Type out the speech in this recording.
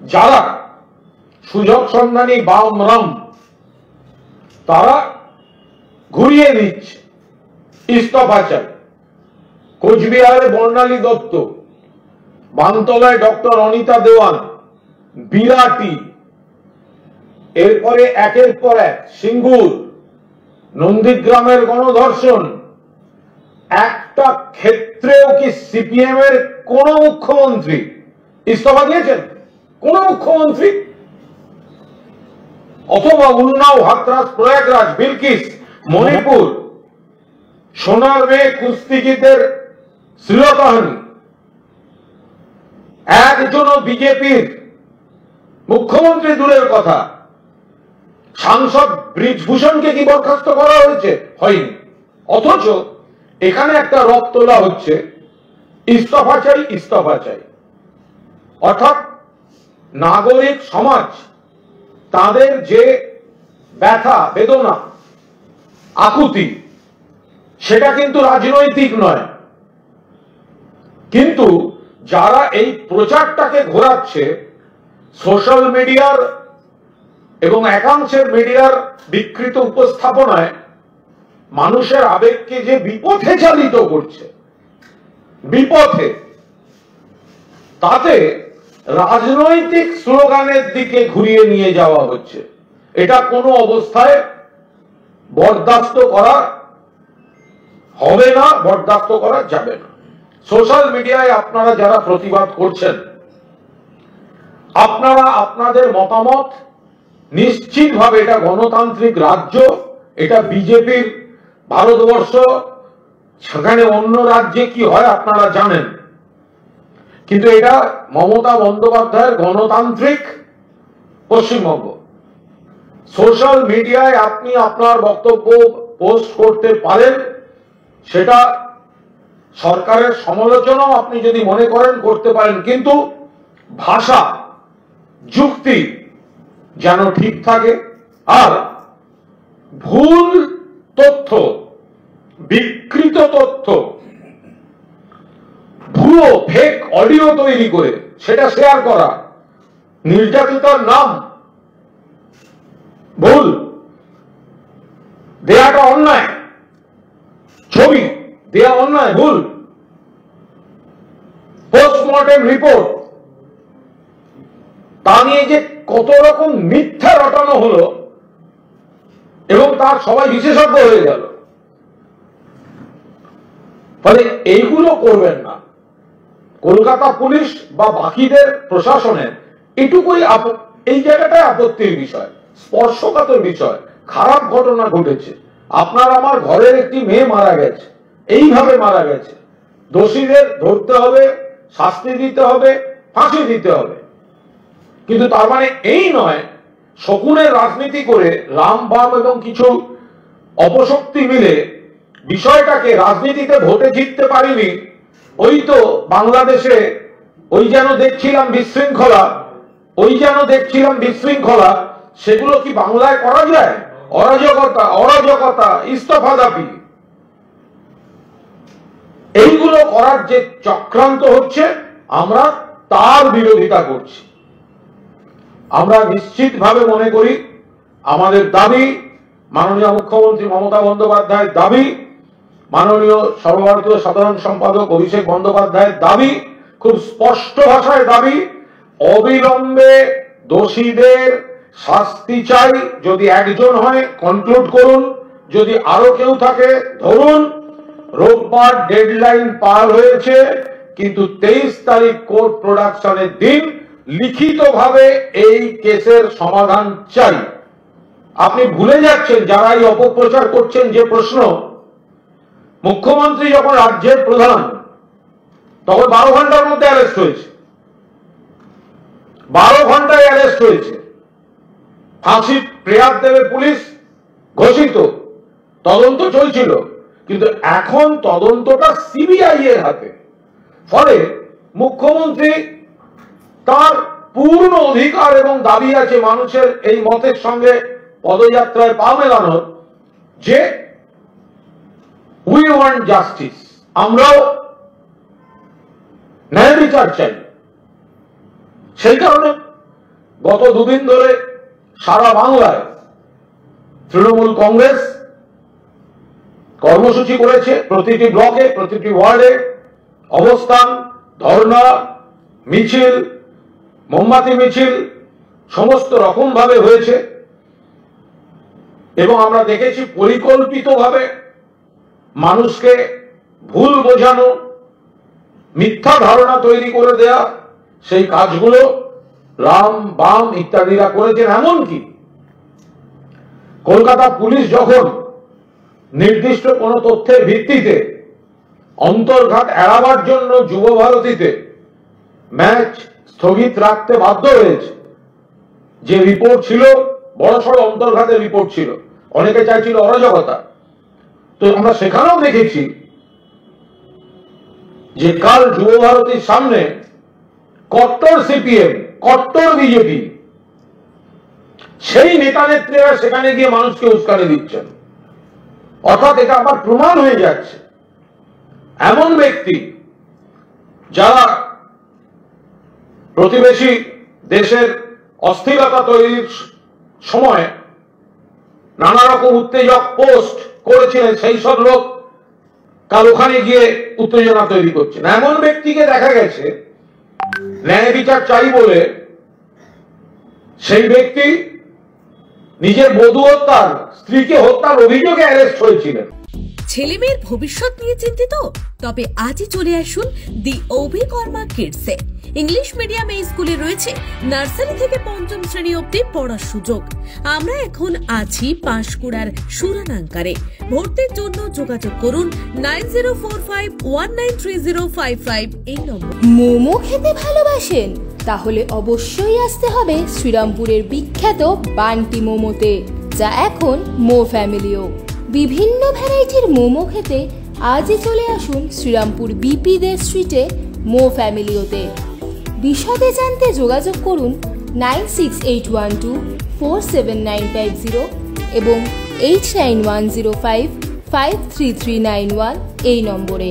যারা সুযোগ সন্ধানী বামরাম তারা ঘুরিয়ে দিচ্ছে, ইস্তফা চাই। কোচবিহারে বর্ণালী দত্ত, বানতলায় ডক্টর অনিতা দেওয়ান, বিরাটি, এরপরে একের পর এক সিঙ্গুর, নন্দীগ্রামের গণধর্ষণ। একটা ক্ষেত্রেও কি সিপিএম এর কোন মুখ্যমন্ত্রী ইস্তফা দিয়েছেন? কোন মুখ্যমন্ত্রী? অথবা উন্নাও, হাতরাস, প্রয়াগরাজ, বিলকিস, মণিপুর, সোনার মেয়ে কুস্তিগীদের শ্লীলতাহানি, একজনও বিজেপির মুখ্যমন্ত্রী দূরের কথা, সাংসদ ব্রিজভূষণকে কি বরখাস্ত করা হয়েছে? হয়নি। অথচ এখানে একটা রব তোলা হচ্ছে, ইস্তফা চাই, ইস্তফা চাই। অর্থাৎ নাগরিক সমাজ তাদের যে ব্যথা, বেদনা, আকুতি, সেটা কিন্তু রাজনৈতিক নয়। কিন্তু যারা এই প্রচারটাকে ঘোরাচ্ছে, সোশ্যাল মিডিয়ার এবং একাংশের মিডিয়ার বিকৃত উপস্থাপনায় মানুষের আবেগকে যে বিপথে চালিত করছে, বিপথে, তাতে রাজনৈতিক স্লোগানের দিকে ঘুরিয়ে নিয়ে যাওয়া হচ্ছে। এটা কোনো অবস্থায় বরদাস্ত করা হবে না, বরদাস্ত করা যাবে না। সোশ্যাল মিডিয়ায় আপনারা যারা প্রতিবাদ করছেন, আপনারা আপনাদের মতামত নিশ্চিতভাবে, এটা গণতান্ত্রিক রাজ্য, এটা বিজেপির ভারতবর্ষ, সেখানে অন্য রাজ্যে কি হয় আপনারা জানেন, কিন্তু এটা মমতা বন্দ্যোপাধ্যায়ের গণতান্ত্রিক পশ্চিমবঙ্গ। সোশ্যাল মিডিয়ায় আপনি আপনার বক্তব্য পোস্ট করতে পারেন, সেটা সরকারের সমালোচনাও আপনি যদি মনে করেন করতে পারেন, কিন্তু ভাষা, যুক্তি যেন ঠিক থাকে। আর ভুল তথ্য, বিকৃত তথ্য, ভুয়ো ফেক অডিও তৈরি করে সেটা শেয়ার করা, নির্যাতিতার নাম ভুল দেয়াটা অন্যায়, ছবি দেয়া অন্যায়, ভুল, পোস্টমর্টেম রিপোর্ট, তা নিয়ে যে কত রকম মিথ্যা রটানো হলো এবং তার সবাই বিশেষজ্ঞ হয়ে গেল। ফলে এইগুলো করবেন না। কলকাতা পুলিশ বা বাকিদের প্রশাসনের এটুকুই এই জায়গাটায় আপত্তির বিষয়, স্পর্শকাতর বিষয়। খারাপ ঘটনা ঘটেছে, আপনার আমার ঘরের একটি মেয়ে মারা গেছে, এইভাবে মারা গেছে, দোষীদের ধরতে হবে, শাস্তি দিতে হবে, ফাঁসি দিতে হবে। কিন্তু তার মানে এই নয় শকুনের রাজনীতি করে রাম বাম এবং কিছু অপশক্তি মিলে বিষয়টাকে রাজনীতিতে ভোটে জিততে পারিনি, ওই তো বাংলাদেশে ওই যেন দেখছিলাম বিশৃঙ্খলা, ওই যেন দেখছিলাম বিশৃঙ্খলা, সেগুলো কি বাংলায় করা যায়? অরাজকতা, অরাজকতা, ইস্তফা দাবি, এইগুলো করার যে চক্রান্ত হচ্ছে, আমরা তার বিরোধিতা করছি। আমরা নিশ্চিতভাবে মনে করি আমাদের দাবি, মাননীয় মুখ্যমন্ত্রী মমতা বন্দ্যোপাধ্যায়ের দাবি, মাননীয় সর্বভারতীয় সাধারণ সম্পাদক অভিষেক বন্দ্যোপাধ্যায়ের দাবি, খুব স্পষ্ট ভাষায় দাবি, অবিলম্বে দোষীদের শাস্তি চাই। যদি একজন হয় কনক্লুড করুন, যদি আরো কেউ থাকে ধরুন। রোববার ডেডলাইন পার হয়েছে, কিন্তু 23 তারিখ কোর্ট প্রোডাকশনের দিন লিখিতভাবে এই কেসের সমাধান চাই। আপনি ভুলে যাচ্ছেন যারা এই অপপ্রচার করছেন যে প্রশ্ন, মুখ্যমন্ত্রী যখন রাজ্যের প্রধান তখন 12 ঘন্টার মধ্যে অ্যারেস্ট হয়েছে, 12 ঘন্টায় অ্যারেস্ট হয়েছে, ফাঁসি প্রেয়ার দেবে পুলিশ ঘোষিত, তদন্ত চলছিল, কিন্তু এখন তদন্তটা সিবিআই এর হাতে। ফলে মুখ্যমন্ত্রী তার পূর্ণ অধিকার এবং দাবি আছে মানুষের এই মতের সঙ্গে পদযাত্রায় পা মেলানোর, যে উই ওয়ান্ট জাস্টিস, আমরাও ন্যায় বিচার চাই। সেই কারণে গত দুদিন ধরে সারা বাংলায় তৃণমূল কংগ্রেস কর্মসূচি করেছে, প্রতিটি ব্লকে, প্রতিটি ওয়ার্ডে অবস্থান, ধর্ণা, মিছিল, মোমবাতি মিছিল সমস্ত রকম ভাবে হয়েছে। এবং আমরা দেখেছি পরিকল্পিতভাবে মানুষকে ভুল বোঝানো, মিথ্যা ধারণা তৈরি করে দেয়া, সেই কাজগুলো রাম বাম ইত্যাদিরা করেছেন। এমনকি কলকাতা পুলিশ যখন নির্দিষ্ট কোন তথ্যের ভিত্তিতে অন্তর্ঘাত এড়াবার জন্য যুব ভারতীতে ম্যাচ স্থগিত রাখতে বাধ্য হয়েছে, যে রিপোর্ট ছিল বড়সড় অন্তর্ঘাতের রিপোর্ট ছিল, অনেকে চাইছিল অরাজকতা, তো আমরা সেখানেও দেখেছি যে কাল যুব ভারতীর সামনে কট্টর সিপিএম, কট্টর বিজেপি সেই নেতা নেত্রীরা সেখানে গিয়ে মানুষকে উস্কানি দিচ্ছেন। অর্থাৎ এটা আবার প্রমাণ হয়ে যাচ্ছে এমন ব্যক্তি যারা প্রতিবেশী দেশের অস্থিরতা তৈরির সময় নানা রকম উত্তেজক পোস্ট করেছিলেন, সেই সব লোক কাল ওখানে গিয়ে উত্তেজনা তৈরি করছেন। এমন ব্যক্তিকে দেখা গেছে ন্যায় বিচার চাই বলে সেই ব্যক্তি নিজের বধূ হত্যার, স্ত্রীকে হত্যার অভিযোগে অ্যারেস্ট হয়েছিলেন। ছেলেমেয়ের ভবিষ্যৎ নিয়ে চিন্তিত? তবে আজই চলে আসুন দি অভিকর্মা কিডসে। ইংলিশ মিডিয়াম এই স্কুলে রয়েছে নার্সারি থেকে পঞ্চম শ্রেণী অবধি পড়ার সুযোগ। আমরা এখন আছি পাঁশকুড়ার সুরানাঙ্কারে। ভর্তির জন্য যোগাযোগ করুন 9045193055 এই নম্বর। মোমো খেতে ভালোবাসেন? তাহলে অবশ্যই আসতে হবে শ্রীরামপুরের বিখ্যাত বান্টি মোমোতে, যা এখন মো ফ্যামিলিও। বিভিন্ন ভ্যারাইটির মোমো খেতে আজই চলে আসুন শ্রীরামপুর বিপি দে স্ট্রিটে মো ফ্যামিলিওতে। বিশদে জানতে যোগাযোগ করুন 9681247950 এবং 8910553391 এই নম্বরে।